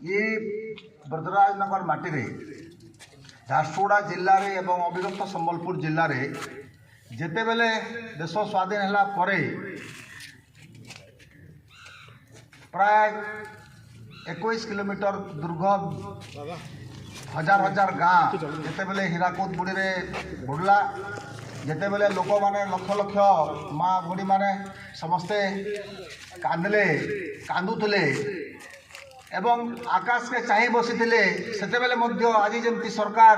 ये ब्रजराजनगर माटी झारसुगुड़ा जिले में एवं अविभक्त संबलपुर जिले में जिते बेले देश स्वाधीन है प्राय 21 किलोमीटर दुर्ग हजार हजार गाँ जिते बेले हीराकुद बुड़ी में बुड़ला जिते बेले लोक मैंने लक्ष लक्ष माँ भूणी मैंने समस्ते कांदले कांदुले एवं आकाश के चाह बसी से आज जमी सरकार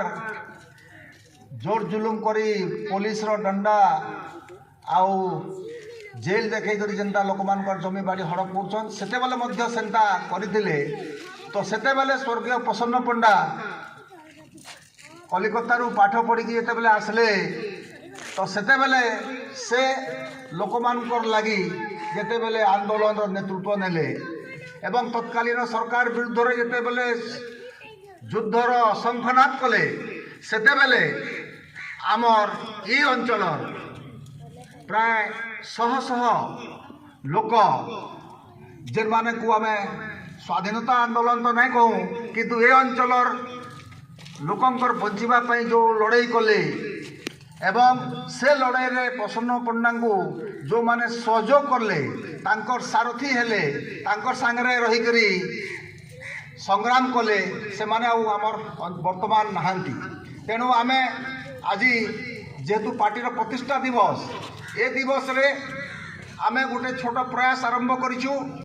जोर जुलुम करी पुलिस डंडा आउ जेल देखई करी जेनता लोक मान जमी बाड़ी हड़प कर सेंता करते तो सेतेबेले स्वर्गीय प्रसन्न पंडा कलिकता पाठ पढ़ी जिते आसले तो सेतेबेले से लोक मानकर लगी जिते आंदोलन नेतृत्व नेले एवं तत्कालीन सरकार विरुद्ध जिते बेले युद्धर शंखनाद कले सेतेबेले आमर ये अंचल प्राय शह शह लोक जेन माने को आम स्वाधीनता आंदोलन तो नहीं कहूँ किंतु ये अंचल लोकंकर बंचापी जो लड़ाई कले एवं से लड़ाई रे प्रसन्न पंडा को जो माने सहयोग करले तांकर सारथी हेले तांकर सांगरे रहीकरी संग्राम कले से माने आमर वर्तमान नहांती तेणु आमे आज जेहेतु पार्टीर प्रतिष्ठा दिवस ए दिवस रे आमे गोटे छोट प्रयास आरंभ करिछु।